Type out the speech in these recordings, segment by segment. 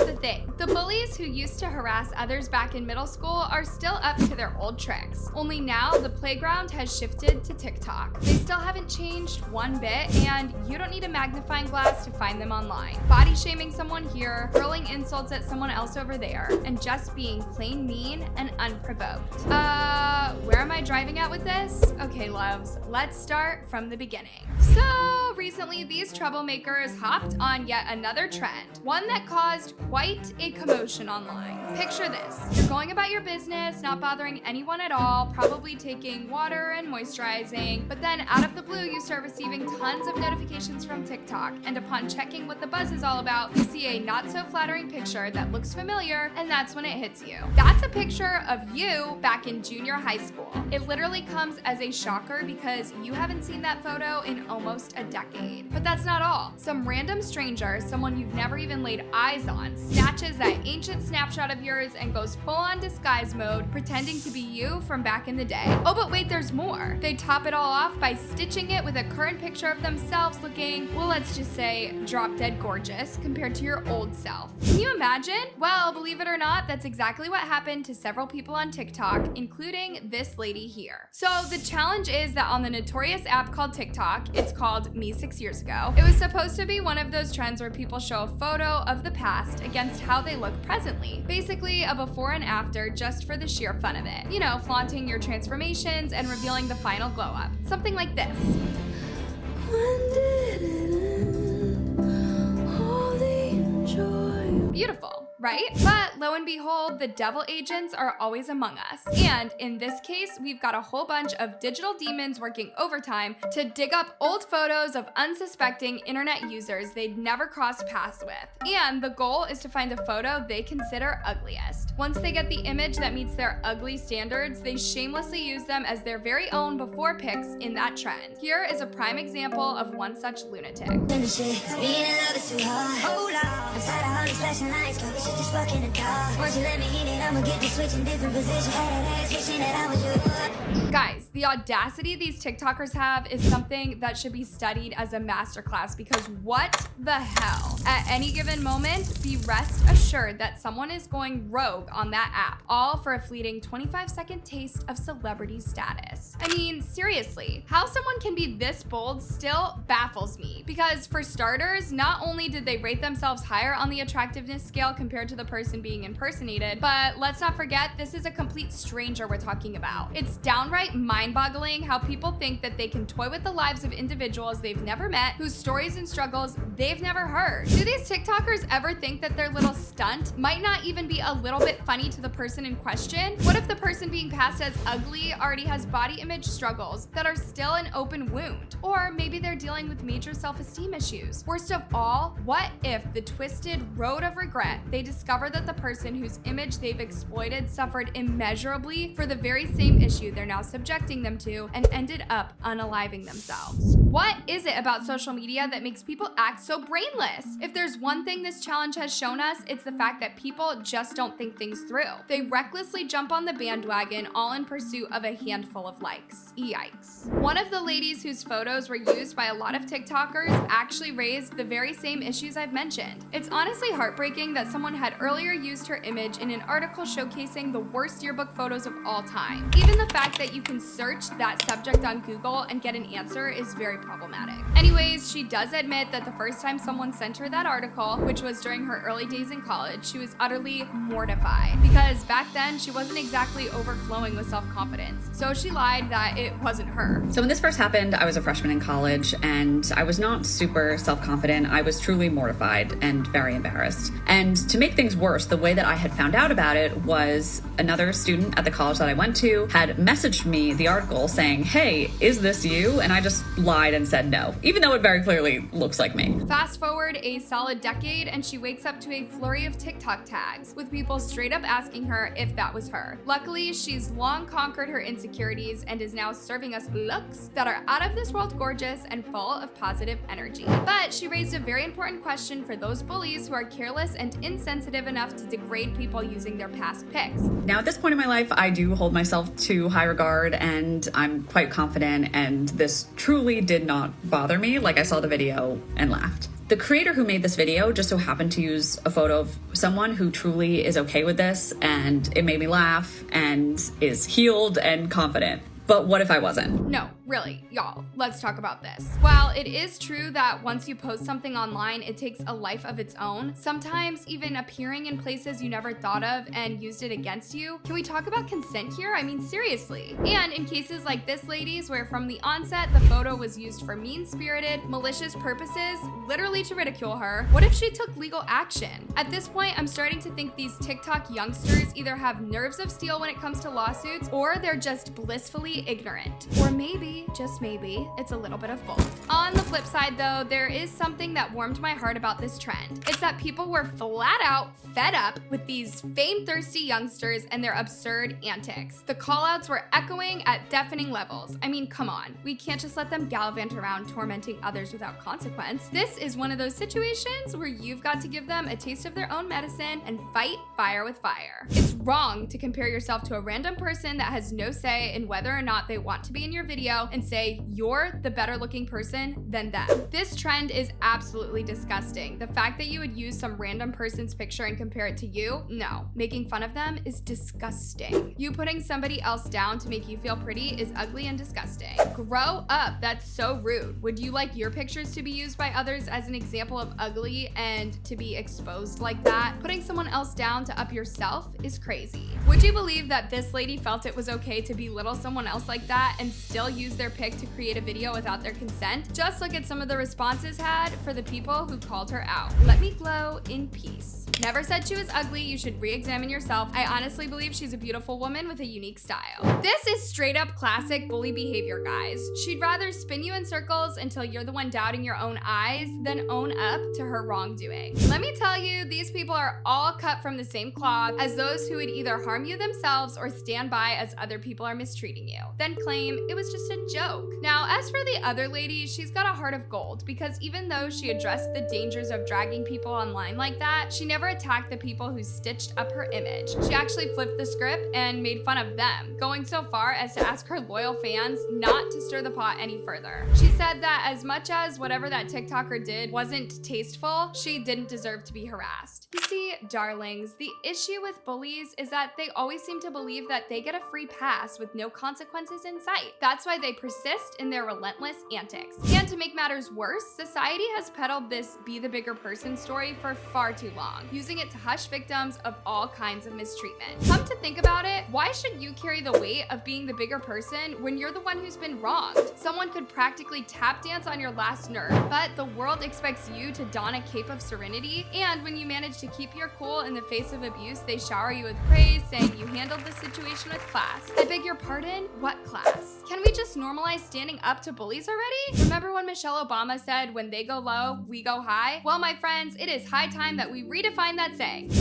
the thing. The bullies who used to harass others back in middle school are still up to their old tricks. Only now the playground has shifted to TikTok. They still haven't changed one bit, and you don't need a magnifying glass to find them online. Body shaming someone here, hurling insults at someone else over there, and just being plain mean and unprovoked. Where am I driving at with this? Okay, loves, let's start from the beginning. So recently, these troublemakers hopped on yet another trend, one that caused quite a commotion online. Picture this. You're going about your business, not bothering anyone at all, probably taking water and moisturizing, but then out of the blue, you start receiving tons of notifications from TikTok, and upon checking what the buzz is all about, you see a not so flattering picture that looks familiar, and that's when it hits you. That's a picture of you back in junior high school. It literally comes as a shocker because you haven't seen that photo in almost a decade. But that's not all. Some random stranger, someone you've never even laid eyes on, snatches that ancient snapshot of yours and goes full-on disguise mode, pretending to be you from back in the day. Oh, but wait, there's more. They top it all off by stitching it with a current picture of themselves looking, well, let's just say, drop-dead gorgeous compared to your old self. Can you imagine? Well, believe it or not, that's exactly what happened to several people on TikTok, including this lady here. So the challenge is that on the notorious app called TikTok, it's called Me 6 Years Ago. It was supposed to be one of those trends where people show a photo of the past against how they look presently. Basically, a before and after just for the sheer fun of it. You know, flaunting your transformations and revealing the final glow up. Something like this. When did it end? All the enjoy. Beautiful, right? But lo and behold, the devil agents are always among us. And in this case, we've got a whole bunch of digital demons working overtime to dig up old photos of unsuspecting internet users they'd never crossed paths with. And the goal is to find a photo they consider ugliest. Once they get the image that meets their ugly standards, they shamelessly use them as their very own before pics in that trend. Here is a prime example of one such lunatic. Guys, the audacity these TikTokers have is something that should be studied as a masterclass, because what the hell? At any given moment, be rest assured that someone is going rogue on that app, all for a fleeting 25-second taste of celebrity status. I mean, seriously, how someone can be this bold still baffles me, because for starters, not only did they rate themselves higher on the attractiveness scale compared to the person being impersonated, but let's not forget this is a complete stranger we're talking about. It's downright mind-boggling how people think that they can toy with the lives of individuals they've never met, whose stories and struggles they've never heard. Do these TikTokers ever think that their little stunt might not even be a little bit funny to the person in question? What if the person being passed as ugly already has body image struggles that are still an open wound? Or maybe they're dealing with major self-esteem issues. Worst of all, what if the twisted road of regret, they discover that the person whose image they've exploited suffered immeasurably for the very same issue they're now subjecting them to and ended up unaliving themselves? What is it about social media that makes people act so brainless? If there's one thing this challenge has shown us, it's the fact that people just don't think things through. They recklessly jump on the bandwagon, all in pursuit of a handful of likes. Yikes. One of the ladies whose photos were used by a lot of TikTokers actually raised the very same issues I've mentioned. It's honestly heartbreaking that someone had earlier used her image in an article showcasing the worst yearbook photos of all time. Even the fact that you can search that subject on Google and get an answer is very problematic. Anyways, she does admit that the first time someone sent her that article, which was during her early days in college, she was utterly mortified, because back then she wasn't exactly overflowing with self-confidence. So she lied that it wasn't her. So when this first happened, I was a freshman in college and I was not super self-confident. I was truly mortified and very embarrassed. And to make things worse, the way that I had found out about it was another student at the college that I went to had messaged me the article saying, "Hey, is this you?" And I just lied and said no, even though it very clearly looks like me. Fast forward a solid decade and she wakes up to a flurry of TikTok tags with people straight up asking her if that was her. Luckily, she's long conquered her insecurities and is now serving us looks that are out of this world gorgeous and full of positive energy. But she raised a very important question for those bullies who are careless and insensitive enough to degrade people using their past pics. Now at this point in my life, I do hold myself to high regard and I'm quite confident, and this truly did did not bother me. Like, I saw the video and laughed. The creator who made this video just so happened to use a photo of someone who truly is okay with this, and it made me laugh and is healed and confident. But what if I wasn't? No, really, y'all, let's talk about this. While it is true that once you post something online, it takes a life of its own, sometimes even appearing in places you never thought of and used it against you, can we talk about consent here? I mean, seriously. And in cases like this lady's, where from the onset, the photo was used for mean-spirited, malicious purposes, literally to ridicule her, what if she took legal action? At this point, I'm starting to think these TikTok youngsters either have nerves of steel when it comes to lawsuits, or they're just blissfully ignorant. Or maybe, just maybe, it's a little bit of both. On the flip side though, there is something that warmed my heart about this trend. It's that people were flat out fed up with these fame-thirsty youngsters and their absurd antics. The callouts were echoing at deafening levels. I mean, come on. We can't just let them gallivant around tormenting others without consequence. This is one of those situations where you've got to give them a taste of their own medicine and fight fire with fire. It's wrong to compare yourself to a random person that has no say in whether or not they want to be in your video and say you're the better looking person than them. This trend is absolutely disgusting. The fact that you would use some random person's picture and compare it to you, no. Making fun of them is disgusting. You putting somebody else down to make you feel pretty is ugly and disgusting. Grow up, that's so rude. Would you like your pictures to be used by others as an example of ugly and to be exposed like that? Putting someone else down to up yourself is crazy. Would you believe that this lady felt it was okay to belittle someone else like that and still use their pic to create a video without their consent? Just look at some of the responses had for the people who called her out. Let me glow in peace. Never said she was ugly, you should re-examine yourself. I honestly believe she's a beautiful woman with a unique style. This is straight up classic bully behavior, guys. She'd rather spin you in circles until you're the one doubting your own eyes than own up to her wrongdoing. Let me tell you, these people are all cut from the same cloth as those who would either harm you themselves or stand by as other people are mistreating you, then claim it was just a joke. Now, as for the other lady, she's got a heart of gold, because even though she addressed the dangers of dragging people online like that, she never attacked the people who stitched up her image. She actually flipped the script and made fun of them, going so far as to ask her loyal fans not to stir the pot any further. She said that as much as whatever that TikToker did wasn't tasteful, she didn't deserve to be harassed. You see, darlings, the issue with bullies is that they always seem to believe that they get a free pass with no consequences in sight. That's why they persist in their relentless antics. And to make matters worse, society has peddled this be the bigger person story for far too long, using it to hush victims of all kinds of mistreatment. Come to think about it, why should you carry the weight of being the bigger person when you're the one who's been wronged? Someone could practically tap dance on your last nerve, but the world expects you to don a cape of serenity, and when you manage to keep your cool in the face of abuse, they shower you with praise, saying you handled the situation with class. I beg your pardon? What class? Can we just normalize standing up to bullies already? Remember when Michelle Obama said, when they go low, we go high? Well, my friends, it is high time that we redefine that saying.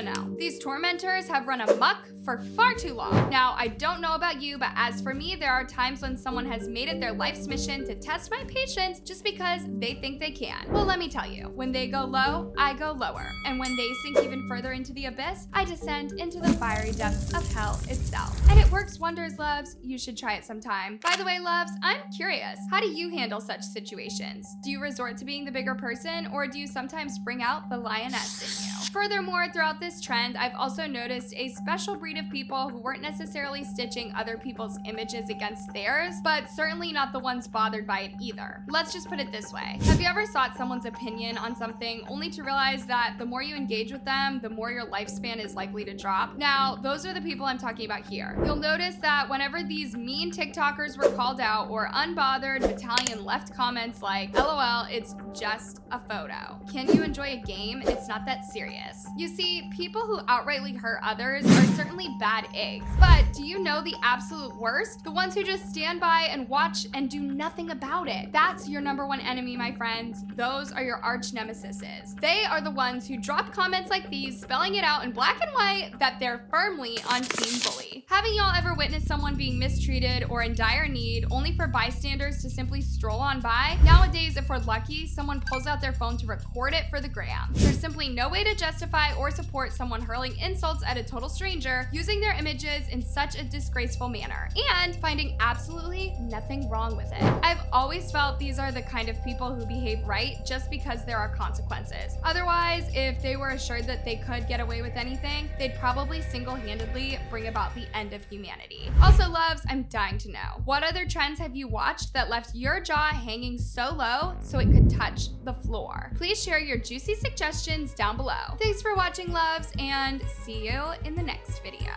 No. These tormentors have run amok for far too long. Now, I don't know about you, but as for me, there are times when someone has made it their life's mission to test my patience just because they think they can. Well, let me tell you, when they go low, I go lower. And when they sink even further into the abyss, I descend into the fiery depths of hell itself. And it works wonders, loves. You should try it sometime. By the way, loves, I'm curious. How do you handle such situations? Do you resort to being the bigger person, or do you sometimes bring out the lioness in you? Furthermore, throughout this trend, I've also noticed a special breed of people who weren't necessarily stitching other people's images against theirs, but certainly not the ones bothered by it either. Let's just put it this way. Have you ever sought someone's opinion on something only to realize that the more you engage with them, the more your lifespan is likely to drop? Now, those are the people I'm talking about here. You'll notice that whenever these mean TikTokers were called out, or unbothered battalion left comments like, LOL, it's just a photo. Can you enjoy a game? It's not that serious. You see, people who outrightly hurt others are certainly bad eggs, but do you know the absolute worst? The ones who just stand by and watch and do nothing about it. That's your number one enemy, my friends. Those are your arch nemesises. They are the ones who drop comments like these, spelling it out in black and white that they're firmly on Team Bully. Haven't y'all ever witnessed someone being mistreated or in dire need only for bystanders to simply stroll on by? Nowadays, if we're lucky, someone pulls out their phone to record it for the gram. There's simply no way to justify or support someone hurling insults at a total stranger, using their images in such a disgraceful manner, and finding absolutely nothing wrong with it. I've always felt these are the kind of people who behave right just because there are consequences. Otherwise, if they were assured that they could get away with anything, they'd probably single-handedly bring about the end of humanity. Also, loves, I'm dying to know, what other trends have you watched that left your jaw hanging so low so it could touch the floor? Please share your juicy suggestions down below. Thanks for watching, loves, and see you in the next video.